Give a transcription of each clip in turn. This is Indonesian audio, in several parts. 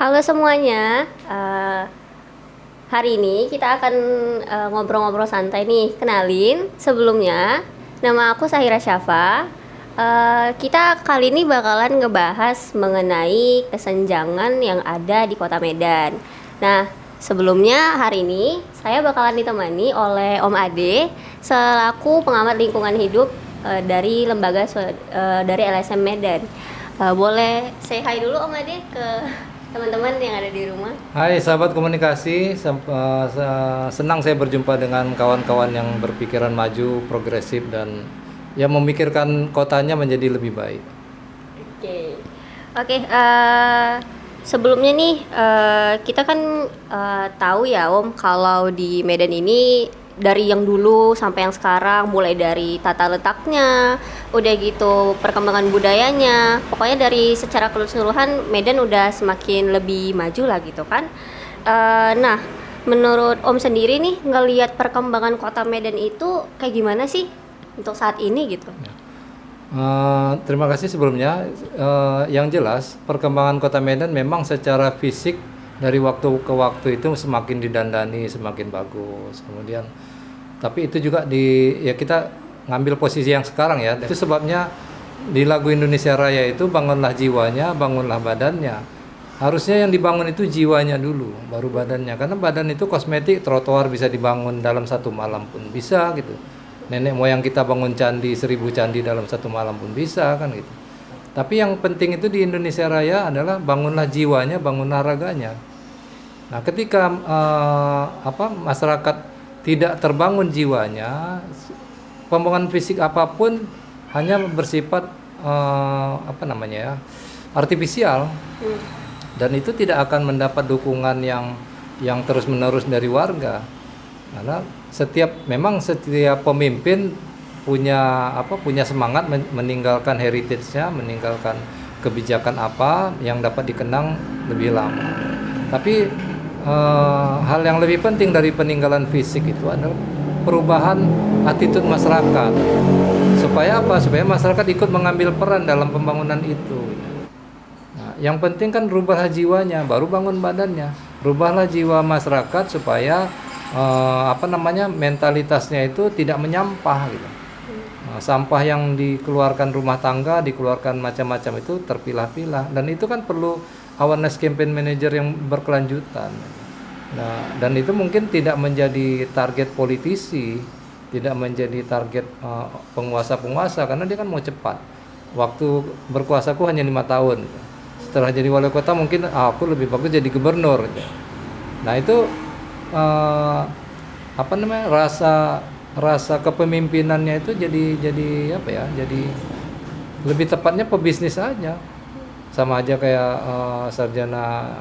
Halo semuanya, hari ini kita akan ngobrol-ngobrol santai nih. Kenalin, sebelumnya nama aku Sahira Syafa. Kita kali ini bakalan ngebahas mengenai kesenjangan yang ada di Kota Medan. Nah, sebelumnya hari ini saya bakalan ditemani oleh Om Ade selaku pengamat lingkungan hidup dari dari LSM Medan. Boleh say hi dulu Om Ade ke teman-teman yang ada di rumah. Hai sahabat komunikasi, senang saya berjumpa dengan kawan-kawan yang berpikiran maju, progresif dan yang memikirkan kotanya menjadi lebih baik. Oke, oke. Sebelumnya nih kita kan tahu ya Om kalau di Medan ini dari yang dulu sampai yang sekarang, mulai dari tata letaknya, udah gitu perkembangan budayanya, pokoknya dari secara keseluruhan Medan udah semakin lebih maju lah gitu kan. Nah, menurut Om sendiri nih ngelihat perkembangan kota Medan itu kayak gimana sih untuk saat ini gitu? Terima kasih sebelumnya. Yang jelas perkembangan kota Medan memang secara fisik dari waktu ke waktu itu semakin didandani, semakin bagus. Kemudian, tapi itu juga ya kita ngambil posisi yang sekarang ya. Itu sebabnya di lagu Indonesia Raya itu bangunlah jiwanya, bangunlah badannya. Harusnya yang dibangun itu jiwanya dulu, baru badannya. Karena badan itu kosmetik, trotoar bisa dibangun dalam satu malam pun bisa gitu. Nenek moyang kita bangun candi, 1.000 candi dalam satu malam pun bisa kan gitu. Tapi yang penting itu di Indonesia Raya adalah bangunlah jiwanya, bangunlah raganya. Nah, ketika masyarakat tidak terbangun jiwanya, pembangunan fisik apapun hanya bersifat artifisial, dan itu tidak akan mendapat dukungan yang terus-menerus dari warga. Karena memang setiap pemimpin punya semangat meninggalkan heritage-nya, meninggalkan kebijakan apa yang dapat dikenang lebih lama. Tapi hal yang lebih penting dari peninggalan fisik itu adalah perubahan attitude masyarakat. Supaya apa? Supaya masyarakat ikut mengambil peran dalam pembangunan itu. Nah, yang penting kan rubahlah jiwanya, baru bangun badannya. Rubahlah jiwa masyarakat supaya mentalitasnya itu tidak menyampah gitu. Sampah yang dikeluarkan rumah tangga, dikeluarkan macam-macam itu terpilah-pilah, dan itu kan perlu awareness campaign manager yang berkelanjutan. Nah, dan itu mungkin tidak menjadi target politisi, tidak menjadi target penguasa-penguasa, karena dia kan mau cepat. Waktu berkuasaku hanya 5 tahun. Setelah jadi wali kota mungkin aku lebih bagus jadi gubernur gitu. Nah, itu rasa kepemimpinannya itu jadi lebih tepatnya pebisnis aja, sama aja kayak sarjana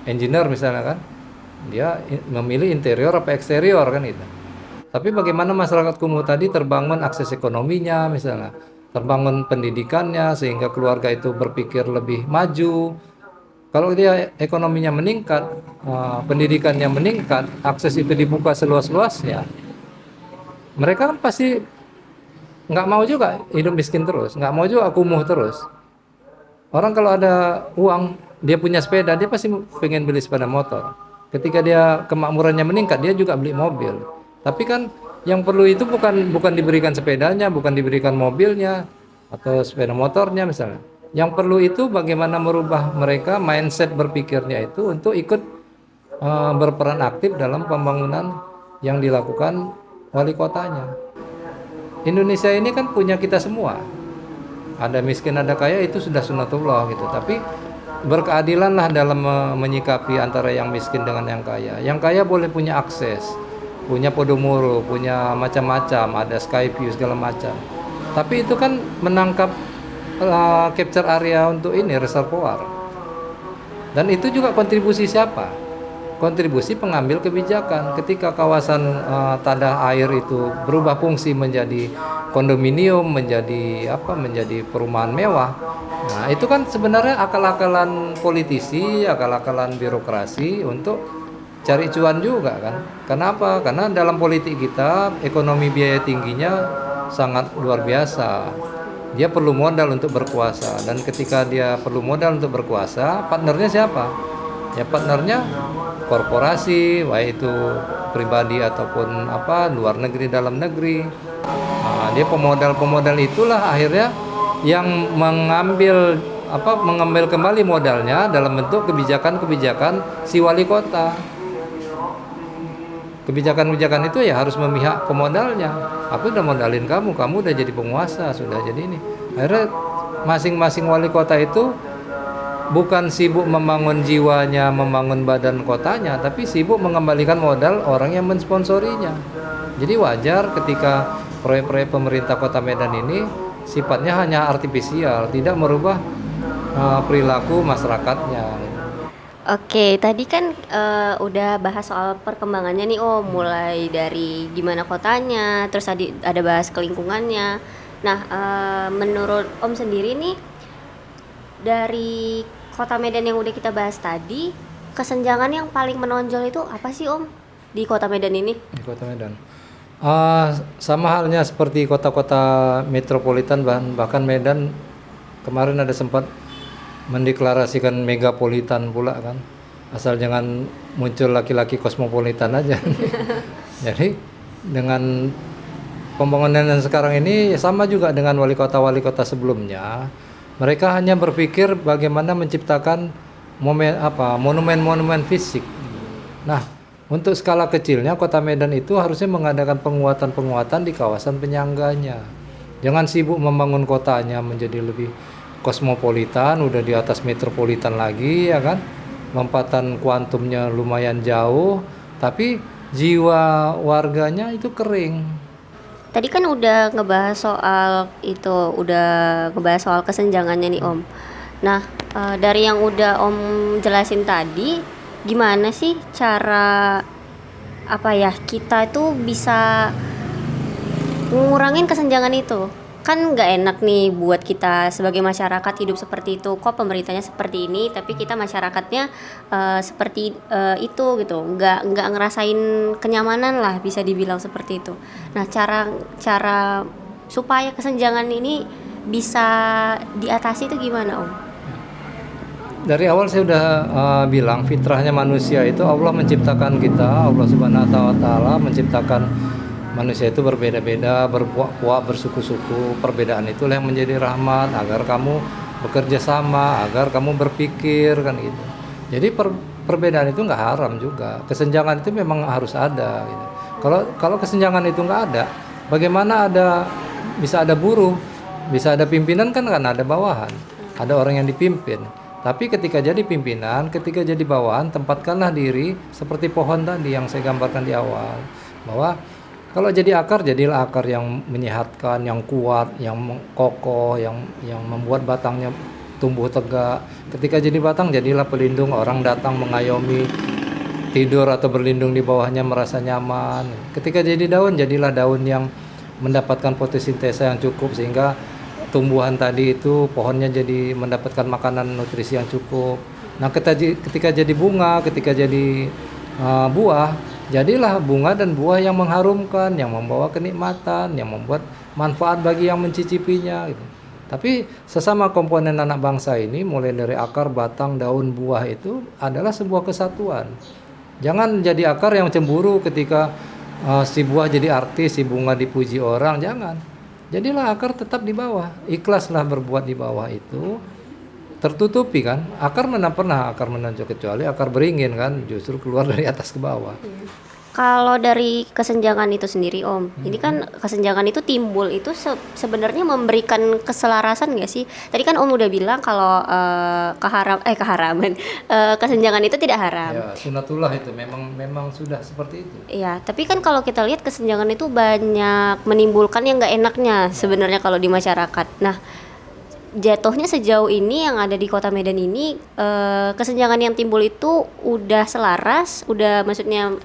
engineer misalnya kan, dia memilih interior apa eksterior kan gitu. Tapi bagaimana masyarakat kumuh tadi terbangun akses ekonominya misalnya, terbangun pendidikannya sehingga keluarga itu berpikir lebih maju. Kalau dia ekonominya meningkat, pendidikannya meningkat, akses itu dibuka seluas-luasnya, mereka kan pasti nggak mau juga hidup miskin terus, nggak mau juga kumuh terus. Orang kalau ada uang, dia punya sepeda, dia pasti pengen beli sepeda motor. Ketika dia kemakmurannya meningkat, dia juga beli mobil. Tapi kan yang perlu itu bukan diberikan sepedanya, bukan diberikan mobilnya atau sepeda motornya misalnya. Yang perlu itu bagaimana merubah mereka mindset berpikirnya itu untuk ikut berperan aktif dalam pembangunan yang dilakukan wali kotanya. Indonesia ini kan punya kita semua. Ada miskin, ada kaya, itu sudah sunatullah gitu. Tapi berkeadilanlah dalam menyikapi antara yang miskin dengan yang kaya. Yang kaya boleh punya akses, punya podomoro, punya macam-macam, ada Skyview segala macam. Tapi itu kan menangkap capture area untuk ini reservoir. Dan itu juga kontribusi siapa? Kontribusi pengambil kebijakan. Ketika kawasan tadah air itu berubah fungsi menjadi kondominium, menjadi perumahan mewah. Nah, itu kan sebenarnya akal-akalan politisi, akal-akalan birokrasi untuk cari cuan juga kan. Kenapa? Karena dalam politik kita ekonomi biaya tingginya sangat luar biasa. Dia perlu modal untuk berkuasa, dan ketika dia perlu modal untuk berkuasa, partnernya siapa? ya partnernya korporasi, baik itu pribadi ataupun luar negeri dalam negeri. Nah, dia pemodal itulah akhirnya yang mengambil kembali modalnya dalam bentuk kebijakan-kebijakan si wali kota. Kebijakan-kebijakan itu ya harus memihak pemodalnya. Aku udah modalin kamu udah jadi penguasa, sudah jadi ini. Akhirnya masing-masing wali kota itu bukan sibuk membangun jiwanya, membangun badan kotanya, tapi sibuk mengembalikan modal orang yang mensponsorinya. Jadi wajar ketika proyek-proyek pemerintah Kota Medan ini sifatnya hanya artifisial, tidak merubah perilaku masyarakatnya. Oke, tadi kan udah bahas soal perkembangannya nih Om, mulai dari gimana kotanya, terus tadi ada bahas kelingkungannya. Nah, menurut Om sendiri nih, dari Kota Medan yang udah kita bahas tadi, kesenjangan yang paling menonjol itu apa sih Om di Kota Medan ini? Di Kota Medan. Sama halnya seperti kota-kota metropolitan, bahkan Medan kemarin ada sempat mendeklarasikan megapolitan pula kan, asal jangan muncul laki-laki kosmopolitan aja. Jadi dengan pembangunan yang sekarang ini sama juga dengan wali kota sebelumnya, mereka hanya berpikir bagaimana menciptakan monumen-monumen fisik. Nah, untuk skala kecilnya Kota Medan itu harusnya mengadakan penguatan-penguatan di kawasan penyangganya. Jangan sibuk membangun kotanya menjadi lebih kosmopolitan, udah di atas metropolitan lagi ya kan. Lompatan kuantumnya lumayan jauh, tapi jiwa warganya itu kering. Tadi kan udah ngebahas soal itu, udah ngebahas soal kesenjangannya nih Om. Nah, dari yang udah Om jelasin tadi, gimana sih cara kita itu bisa ngurangin kesenjangan itu? Kan nggak enak nih buat kita sebagai masyarakat hidup seperti itu. Kok pemerintahnya seperti ini, tapi kita masyarakatnya seperti itu gitu. Nggak ngerasain kenyamanan lah, bisa dibilang seperti itu. Nah, cara supaya kesenjangan ini bisa diatasi itu gimana Om? Dari awal saya udah bilang fitrahnya manusia itu Allah menciptakan kita, Allah Subhanahu wa taala menciptakan manusia itu berbeda-beda, berpuak-puak, bersuku-suku. Perbedaan itulah yang menjadi rahmat agar kamu bekerja sama, agar kamu berpikir kan gitu. Jadi perbedaan itu nggak haram juga. Kesenjangan itu memang harus ada gitu. Kalau kesenjangan itu nggak ada, bagaimana bisa ada buruh, bisa ada pimpinan kan ada bawahan, ada orang yang dipimpin. Tapi ketika jadi pimpinan, ketika jadi bawahan, tempatkanlah diri seperti pohon tadi yang saya gambarkan di awal, bahwa kalau jadi akar, jadilah akar yang menyehatkan, yang kuat, yang kokoh, yang membuat batangnya tumbuh tegak. Ketika jadi batang, jadilah pelindung, orang datang mengayomi, tidur atau berlindung di bawahnya merasa nyaman. Ketika jadi daun, jadilah daun yang mendapatkan fotosintesa yang cukup sehingga tumbuhan tadi itu pohonnya jadi mendapatkan makanan nutrisi yang cukup. Nah, ketika jadi bunga, ketika jadi buah, jadilah bunga dan buah yang mengharumkan, yang membawa kenikmatan, yang membuat manfaat bagi yang mencicipinya gitu. Tapi sesama komponen anak bangsa ini mulai dari akar, batang, daun, buah itu adalah sebuah kesatuan. Jangan jadi akar yang cemburu ketika si buah jadi artis, si bunga dipuji orang, jangan. Jadilah akar tetap di bawah, ikhlaslah berbuat di bawah itu. Tertutupi kan, akar mana pernah akar menonjol kecuali akar beringin kan, justru keluar dari atas ke bawah. Kalau dari kesenjangan itu sendiri Om, ini kan kesenjangan itu timbul itu sebenarnya memberikan keselarasan nggak sih? Tadi kan Om udah bilang kalau keharaman kesenjangan itu tidak haram. Ya, sunatullah itu memang sudah seperti itu. Iya, tapi kan kalau kita lihat kesenjangan itu banyak menimbulkan yang nggak enaknya sebenarnya kalau di masyarakat. Nah, jatuhnya sejauh ini yang ada di Kota Medan ini kesenjangan yang timbul itu udah selaras, udah maksudnya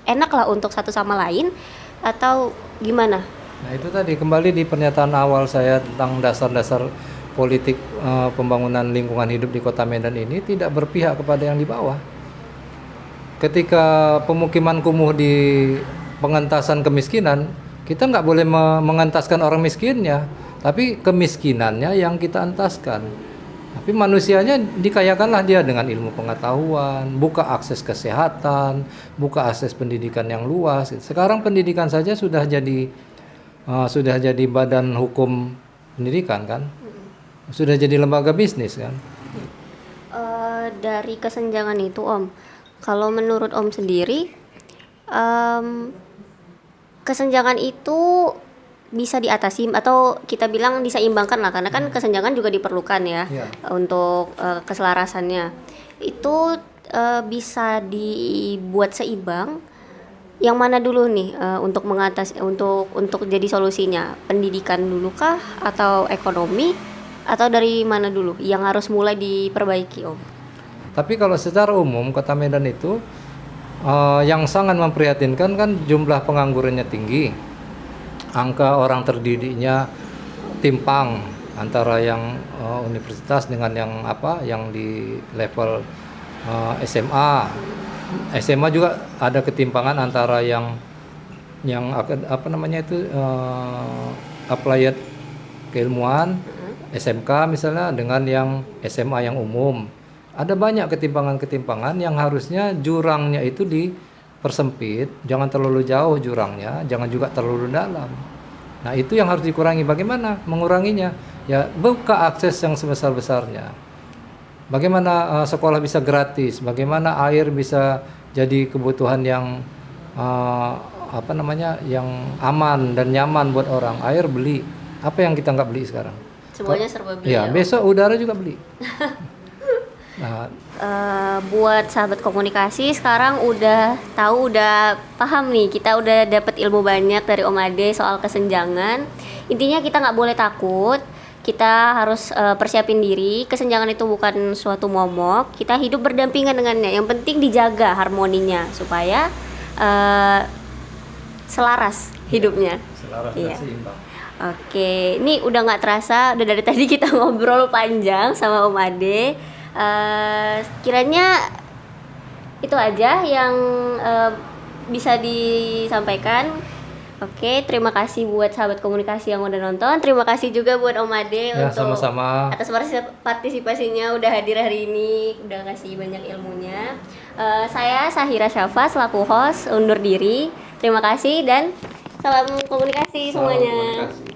enak lah untuk satu sama lain atau gimana? Nah itu tadi kembali di pernyataan awal saya tentang dasar-dasar politik pembangunan lingkungan hidup di Kota Medan ini tidak berpihak kepada yang di bawah. Ketika pemukiman kumuh di pengentasan kemiskinan, kita nggak boleh mengentaskan orang miskinnya, tapi kemiskinannya yang kita entaskan. Tapi manusianya dikayakanlah dia dengan ilmu pengetahuan, buka akses kesehatan, buka akses pendidikan yang luas. Sekarang pendidikan saja sudah jadi badan hukum pendidikan kan, sudah jadi lembaga bisnis kan. Dari kesenjangan itu Om, kalau menurut Om sendiri, em, kesenjangan itu bisa diatasi atau kita bilang diseimbangkan lah, karena kan kesenjangan juga diperlukan ya Iya. untuk keselarasannya. Itu bisa dibuat seimbang. Yang mana dulu nih untuk mengatasi untuk jadi solusinya? Pendidikan dulu kah atau ekonomi atau dari mana dulu yang harus mulai diperbaiki Om? Tapi kalau secara umum Kota Medan itu yang sangat memprihatinkan kan jumlah penganggurannya tinggi, angka orang terdidiknya timpang antara yang universitas dengan yang di level SMA. SMA juga ada ketimpangan antara yang applied keilmuan SMK misalnya dengan yang SMA yang umum. Ada banyak ketimpangan-ketimpangan yang harusnya jurangnya itu dipersempit, jangan terlalu jauh jurangnya, jangan juga terlalu dalam. Nah, itu yang harus dikurangi. Bagaimana menguranginya? Ya, buka akses yang sebesar-besarnya. Bagaimana sekolah bisa gratis? Bagaimana air bisa jadi kebutuhan yang yang aman dan nyaman buat orang? Air beli. Apa yang kita nggak beli sekarang? Semuanya serba beli Ya, ya, Om? besok udara juga beli. Nah, Buat sahabat komunikasi sekarang udah tahu, udah paham nih, kita udah dapet ilmu banyak dari Om Ade soal kesenjangan. Intinya kita nggak boleh takut, kita harus persiapin diri. Kesenjangan itu bukan suatu momok, kita hidup berdampingan dengannya. Yang penting dijaga harmoninya supaya selaras hidupnya. selaras Iya. dan seimbang. Oke, ini udah nggak terasa, udah dari tadi kita ngobrol panjang sama Om Ade. Kiranya itu aja yang bisa disampaikan. Oke, terima kasih buat sahabat komunikasi yang udah nonton. Terima kasih juga buat Om Ade Ya, untuk sama-sama. atas partisipasinya, udah hadir hari ini, udah ngasih banyak ilmunya. Saya Sahira Syafa selaku host undur diri. Terima kasih dan salam komunikasi Salam semuanya. komunikasi.